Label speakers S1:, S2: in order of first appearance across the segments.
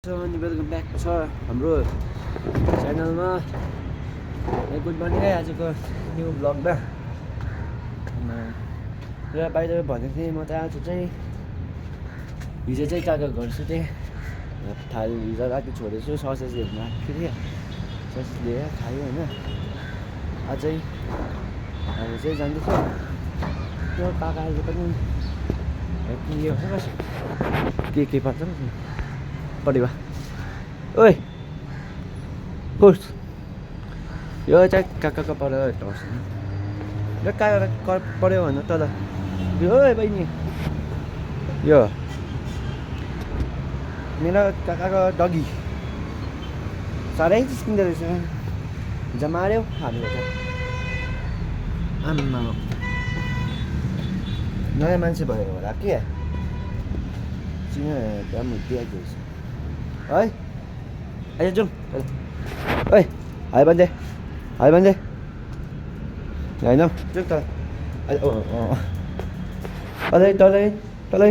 S1: अनि welcome back छ हाम्रो च्यानलमा। गुड मर्निङ है आजको न्यू ब्लगमा। र बाहिर भनेको थिएँ म त आज चाहिँ हिजो चाहिँ काका घर सुतेँ। हिजो राति छोडेछु ससेजहरू राखेको थिएँ, ससेज लिएर खायो होइन। आज चाहिँ हामी चाहिँ जाँदैछौँ त्यो काकाले पनि के पर्छ परेवा ओइ होस् यो चाहिँ काकाको पऱ्यो टर्स र काका पऱ्यो भने तल ओइ बहिनी यो मेरो काकाको डगी साह्रै चिस्किँदो रहेछ। जमाऱ्यो हामीले त आम्मा नयाँ मान्छे भयो होला के चिन दिएको रहेछ है। अहिले जाउँ ओइ हाई भन्दै होइन जाउँ त तलै तलै तलै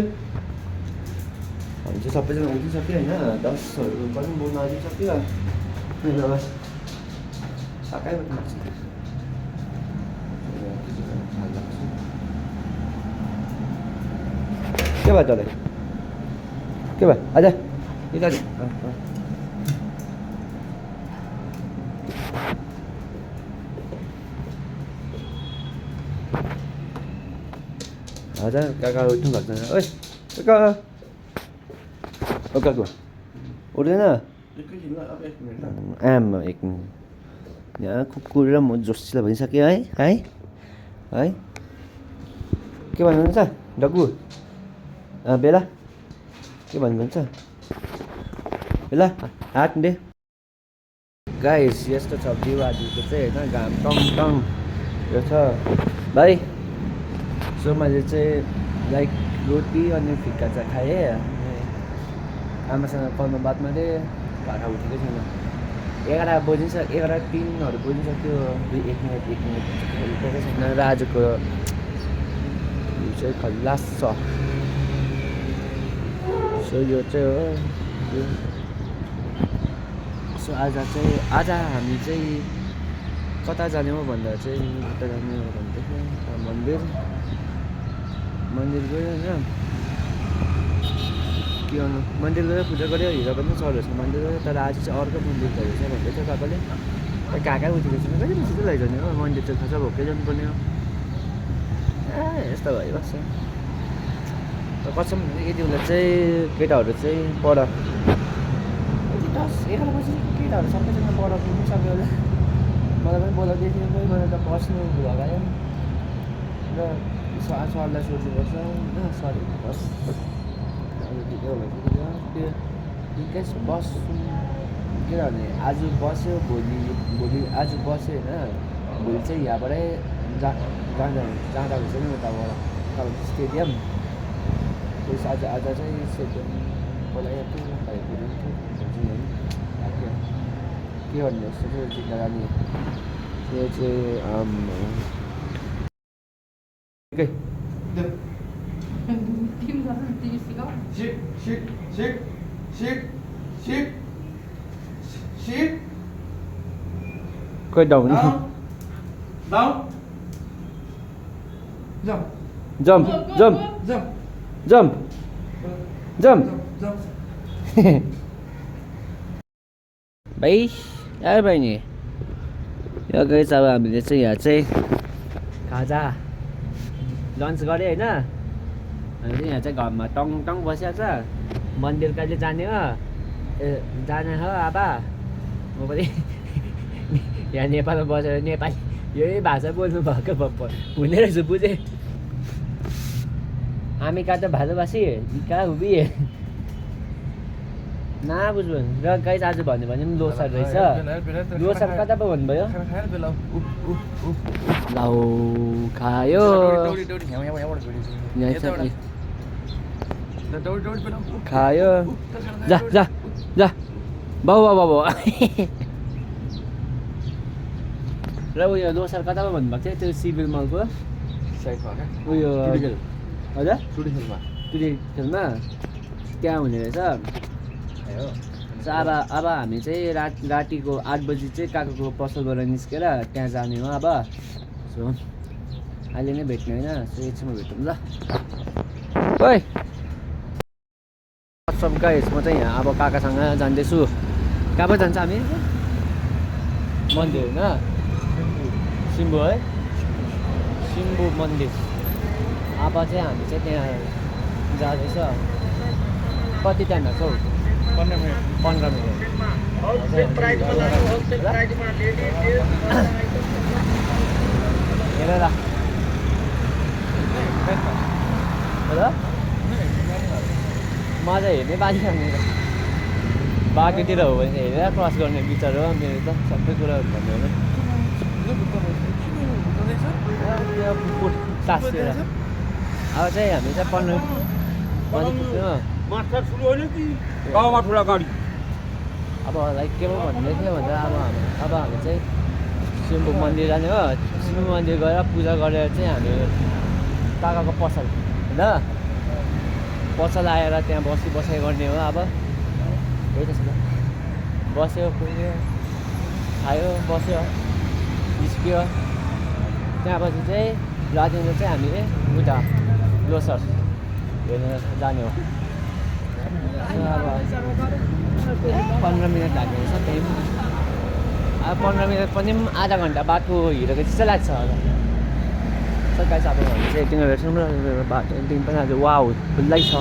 S1: हामी चाहिँ सबैजना उठिसक्यो होइन। 10हरू पनि बोल्न आइसक्यो। साकैमा के भयो तँलाई के भयो आजा निकाल हजुर काका उठ्नु भएको छैन। ओइ काका ओ काका उठ्दैन आमा 1 मिनट। यहाँ कुकुर र म जोसिला भइसक्यो है है है के भन्नुहुन्छ डगु बेला के भन्नुहुन्छ बेला हात दे गाइस। यस्तो छ भ्यू आजको चाहिँ होइन। घाम टङ टङ यो छ भाइ। सो मैले चाहिँ लाइक रोटी अनि फिक्का चाहिँ खाएँ। आमासँग कलमा बात मारेँ, घाटा उठेकै छैन। 11 बजिसक्यो, 11:03 बजिसक्यो। 1 मिनट उठेकै छैन। र आजको यो चाहिँ खल्लास छ। सो यो चाहिँ हो। सो आज हामी चाहिँ कता जाने हो भन्दा चाहिँ कता जाने हो भन्दाखेरि मन्दिर गयो होइन। के गर्नु मन्दिर गयो पूजा गऱ्यो। हिजो पनि चढेछ मन्दिर गयो, तर आज चाहिँ अर्को मन्दिर गएछ भन्दै थियो काकाले। काका उठेको छैन कहिले पछि चाहिँ लैजाने हो मन्दिर चाहिँ खास भोकै जानुपर्ने हो। यस्तो भइबस्छ कसम। यति बेला चाहिँ केटाहरू चाहिँ पर 10-11 बजी केटाहरू सबैजना पर पुगिसक्यो होला। मलाई पनि बोलाउँदै थियो कोही मलाई त बस्नु लगायो र सरलाई सोध्नुपर्छ होइन। सरी बस इनकेस बस्छु किनभने आज बस्यो भोलि आज बस्यो होइन। भोलि चाहिँ यहाँबाटै जाँदा हुन्छ नि उताबाट कालिम्पोङ स्टेडियम। त्यस आज चाहिँ स्टेडियम बोलाइएको भएको के भन्नु यस्तो चाहिँ जित्दा नि त्यो चाहिँ Quay đầu đi.
S2: Down. Jump.
S1: Jump. Jump.
S2: Jump.
S1: Jump. Jump.
S2: Jump.
S1: भाइ यार बहिनी यो गएछ। अब हामीले चाहिँ यहाँ चाहिँ खाजा लन्च गऱ्यो होइन। हामी चाहिँ यहाँ चाहिँ घरमा टङ टङ बसिरहेको छ। मन्दिर कहिले जाने हो जाने हो आबा। म पनि यहाँ नेपालमा बसेर नेपाली यही भाषा बोल्नु भएको हुने रहेछ बुझेँ। हामी कहाँ त भाषाभाषी कहाँ हुबी ना बुझ्नु। र गाइस आज भन्यो भने पनि लोसार रहेछ। लोसार कता पो भन्नुभयो लाउ खायो खायो जा जा जा बाउ बाउ बाउ र उयो लोसार कता पो भन्नुभएको थियो त्यो सिभिल मलको उयो हजुर टुडी खेलमा त्यहाँ हुने रहेछ। अब हामी चाहिँ रातिको 8 बजी चाहिँ काकाको पसलबाट निस्केर त्यहाँ जाने हो अब। सो अहिले नै भेट्ने होइन, सो एकछिनमा भेटौँ ल। ओइ सब गाइस, म चाहिँ यहाँ अब काकासँग जाँदैछु। कहाँ पो जान्छ हामी? मन्दिर होइन, सिम्बु है, सिम्बु मन्दिर। अब चाहिँ हामी चाहिँ त्यहाँ जाँदैछ। कति टाइम लाग्छ हौ? 15 मिनट। हेरेर मजा हेर्ने बानी मेरो बाटोतिर हो भने हेरेर क्रस गर्ने विचार हो मेरो त। सबै कुरा भन्नु हो तासेर। अब चाहिँ हामी चाहिँ 15 अब लाइक के पो भन्दै थियो भन्दा अब हामी चाहिँ सिम्बु मन्दिर जाने हो। सिम्बु मन्दिर गएर पूजा गरेर चाहिँ हामी काकाको पसल होइन, पसल आएर त्यहाँ बसाइ गर्ने हो। अब त्यही त छ, बस्यो पुग्यो खायो बस्यो निस्क्यो। त्यहाँपछि चाहिँ रातिको चाहिँ हामी उता लोसर हेर्न जाने हो। अब 15 मिनट लाग्ने रहेछ त्यही। अब 15 मिनट पनि आधा घन्टा बाटो हिँडेको जस्तो लाग्छ होला। गाइस अब हामी चाहिँ तिनीहरू बाटो दिन पनि आज वाउ खुल्लै छ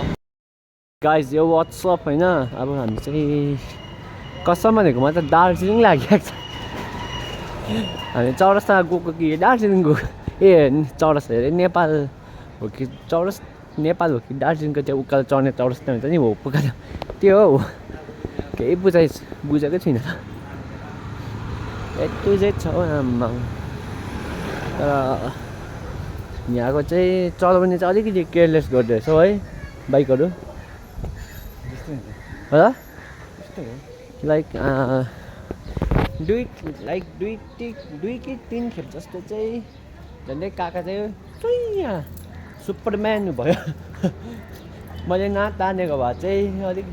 S1: गाइस। यो वाट्सएप होइन। अब हामी चाहिँ कसम भनेको म त दार्जिलिङ लागिरहेको छ। हामी चौरस्ता गएको कि दार्जिलिङ गएको? ए चौरस्ता अरे नेपाल हो कि नेपाल हो कि दार्जिलिङको त्यो उकालो चढ्ने चौरस्ता हुन्छ नि, हो उकालो त्यो हो। केही बुझेकै छुइनँ यति चाहिँ छ आम्मा। तर यहाँको चाहिँ चलाउने चाहिँ अलिकति केयरलेस गर्दो रहेछ है बाइकहरू होला। लाइक दुई कि 3 खेप जस्तो चाहिँ झन्डै काका चाहिँ सुपरम्यान भयो। मैले नतानेको भए चाहिँ अलिक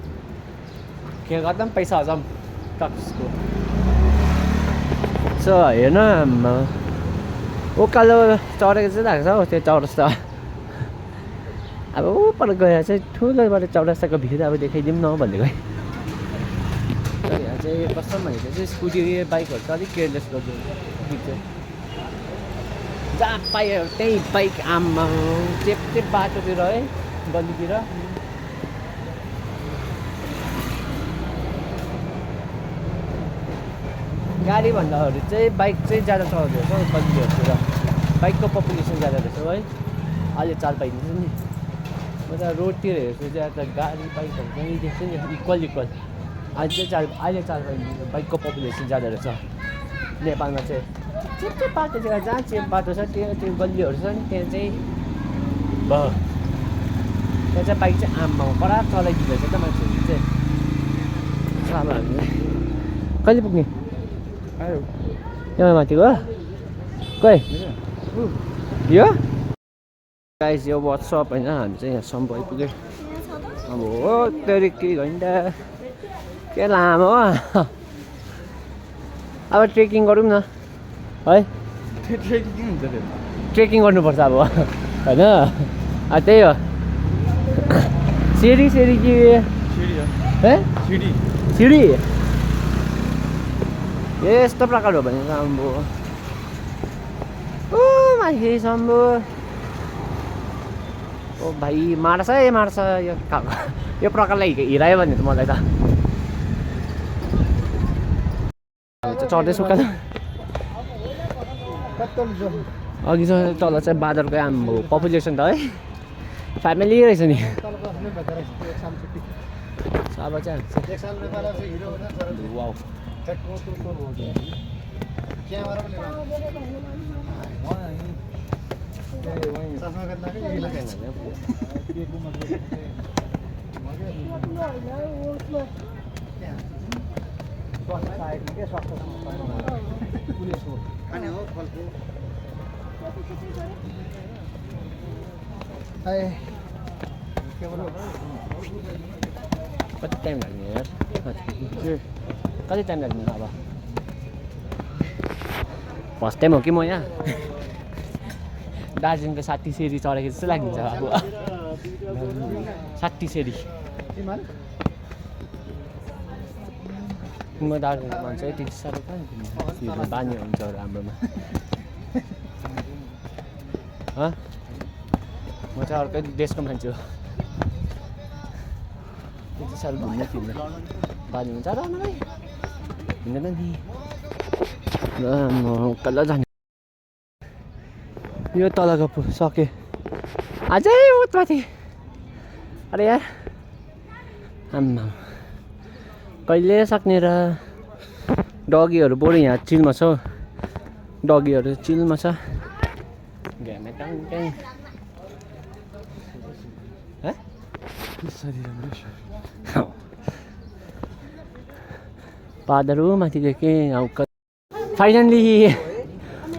S1: के गर्दा पनि पैसा हजाम टक्सको। सो हेर्न उकालो चढेको चाहिँ लाग्छ हौ त्यो चौरस्ता। अब ऊपर गएर चाहिँ ठुलोबाट चौरस्ताको भिड अब देखाइदिउँ न भनेको है। तर यहाँ चाहिँ कसम भनेको चाहिँ स्कुटी बाइकहरू चाहिँ अलिक केयरलेस गर्छ। जहाँ पायो त्यही बाइक आम्मा चेप बाटोतिर है गल्लीतिर। गाडीभन्दाहरू चाहिँ बाइक चाहिँ ज्यादा चलाउँदो रहेछ गल्लीहरूतिर। बाइकको पपुलेसन ज्यादा रहेछ है। अहिले चाल पाइदिन्छ नि। म त रोडतिर हेर्छु ज्यादा गाडी बाइकहरू पनि देख्छु नि इक्वल। अहिले चाल पाइदिन्छ। बाइकको पपुलेसन ज्यादा रहेछ नेपालमा चाहिँ। चेप बाटोतिर जहाँ चेप बाटो छ त्यो गल्लीहरू छ नि त्यहाँ चाहिँ त्यहाँ चाहिँ बाइक चाहिँ आम्मा कडा चलाइदिँदो रहेछ त मान्छेहरू चाहिँ। अब हामी कहिले पुग्ने? यहाँ माथि गयो खै यो गाइस। यो वाट्सएप होइन। हामी चाहिँ यहाँ सम्म आइपुग्यो। अब हो तेरि के घन्टा के लामो। अब ट्रेकिङ गरौँ न है। ट्रेकिङ गर्नुपर्छ अब होइन। त्यही हो सिडी कि सिडी यस्तो प्रकार हो भने राम्रो। ओ माथि सम्भो ओ भाइ मार्छ यो प्रकारलाई हिँडायो भने त मलाई त चढ्दैछु कता अघि तल चाहिँ बाँदरको आम्बो पपुलेसन त है फ्यामिली रहेछ नि। अब चाहिँ वाउ कति टाइम लाग्ने यार कति टाइम लाग्ने अब फर्स्ट टाइम हो कि म यहाँ दार्जिलिङको 60 सिडी चढेको जस्तो लाग्छ अब 60 सिडी म दार्जिलिङको मान्छे त्यति साह्रो कहाँ घुम्नु बानी हुन्छ हाम्रोमा म चाहिँ अर्कै देशको मान्छे हो त्यति साह्रो घुम्नु फिर्नु बानी हुन्छ र मलाई हिँड्दैन नि र म कल्ल जाने यो तलको सके अझै उत्माथि अरे यार आम्मा कहिले सक्ने र डगीहरू बरु यहाँ चिलमा छ डगीहरू चिलमा छ घ्यामे टाङ टाङ पादहरू माथि के फाइनल्ली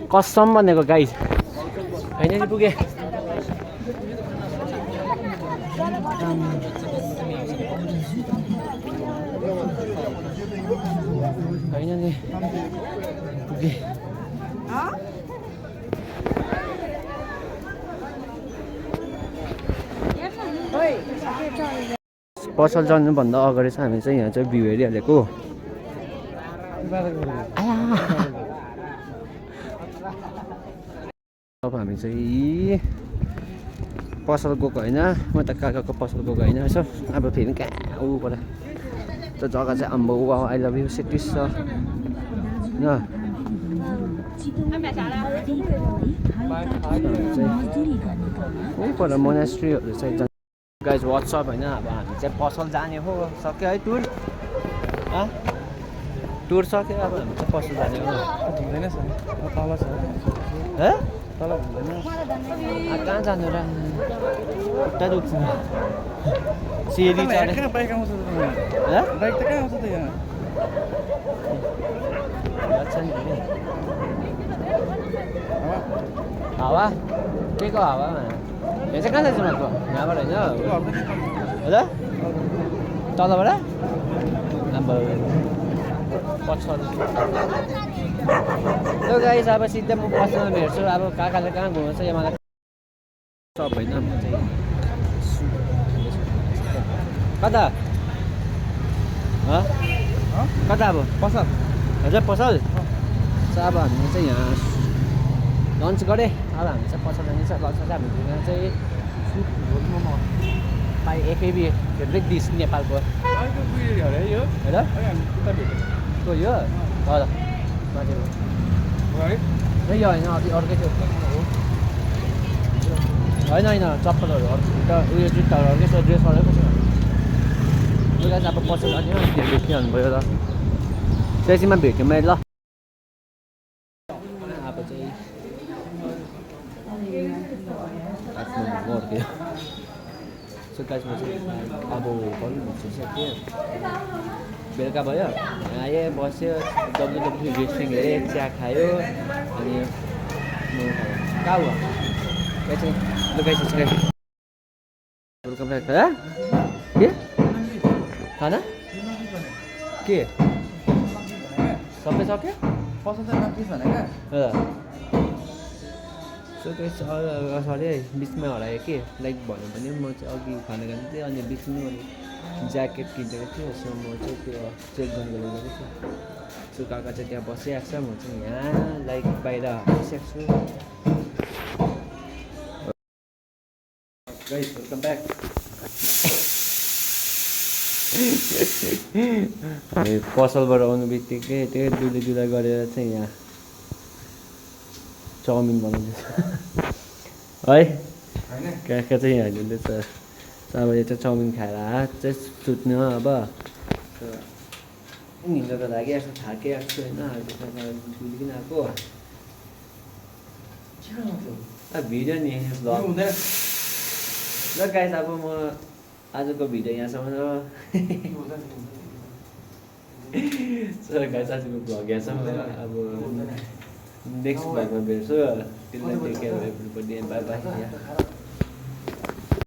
S1: कसम भनेको गाइस फाइनल्ली पुगे फाइनल्ली पुगे पसल जानुभन्दा अगाडि चाहिँ हामी चाहिँ यहाँ चाहिँ भ्यू हेरिहालेको अब हामी चाहिँ पसल गएको होइन म त काकाको पसल गएको होइन यसो अब फेरि कहाँ ऊबाट त्यो जग्गा चाहिँ आम्बो आई लभ यु सिटिज छ ऊपर मोनास्ट्रीहरू चाहिँ गाइज वाट्सअप होइन अब हामी चाहिँ पसल जाने हो सक्यो है टुर टुर सक्यो अब हामी चाहिँ पसल जाने हो हुँदैन तल छ तल हुँदैन कहाँ जानु र खुट्टा दुख्छ सिडी चढे बाइक आउँछ बाइक त कहाँ आउँछ त यहाँ हावा के को हावा यहाँ चाहिँ कहाँ जान्छ उनीहरूको यहाँबाट होइन होला तलबाट अब पछाडि त्यो गाइस अब सिधै म पसलमा भेट्छु अब काकाले कहाँ घुमाउँछ यहाँ मलाई सब होइन म चाहिँ कता कता अब पसल हजुर पसल अब हामी चाहिँ यहाँ लन्च गरेँ अब हामी चाहिँ पसल जानेछ लन्च चाहिँ हाम्रो चाहिँ सुप मोमो बाई एफएबी फेभरेट डिस नेपालको यो हजुर यो होइन अर्कै थियो होइन होइन चप्पलहरू अर्को उयो जुत्ताहरू अर्कै छ ड्रेस अर्कै छ लुगा चाहिँ अब पसल जाने हो भेटिहाल्नु भयो र त्यसैमा भेट्यो मैले ल अब चाहिँ सो गाइसमा चाहिँ अब गर्नु भइसक्यो बेलुका भयो आयो बस्यो डब्लुडब्लु रेस्टिङ हेऱ्यो चिया खायो अनि कहाँ हो चाहिँ लुगाइसक्यो के खाना के सबै सक्यो पसल चाहिँ नपिस भनेको सो सरी है बिचमा हरायो कि लाइक भन्यो भने म चाहिँ अघि खाना खानु थिएँ अनि बिचमा मैले ज्याकेट किनेको थिएँ सो म चाहिँ त्यो चेक गर्नु गएको थिएँ सो काका चाहिँ त्यहाँ बसिरहेको छ म चाहिँ यहाँ लाइक बाहिर बसिरहेको छु गाइस वेलकम ब्याक पसलबाट आउनु बित्तिकै त्यही दुधा गरेर चाहिँ यहाँ चाउमिन बनाउँदैछ है काका चाहिँ यहाँ हालिँदैछ अब यो चाहिँ चाउमिन खाएर हात चाहिँ सुत्नु अब हिँड्नको लागि यस्तो थाकिरहेको छु होइन दुधिकन आएको भिडियो नि ल गाइस अब म आजको भिडियो यहाँसम्म हो सो गाइस आजको भ्लग यहाँसम्म अब नेक्स्ट भ्लगमा भेट्छु त्यसलाई take care everybody bye by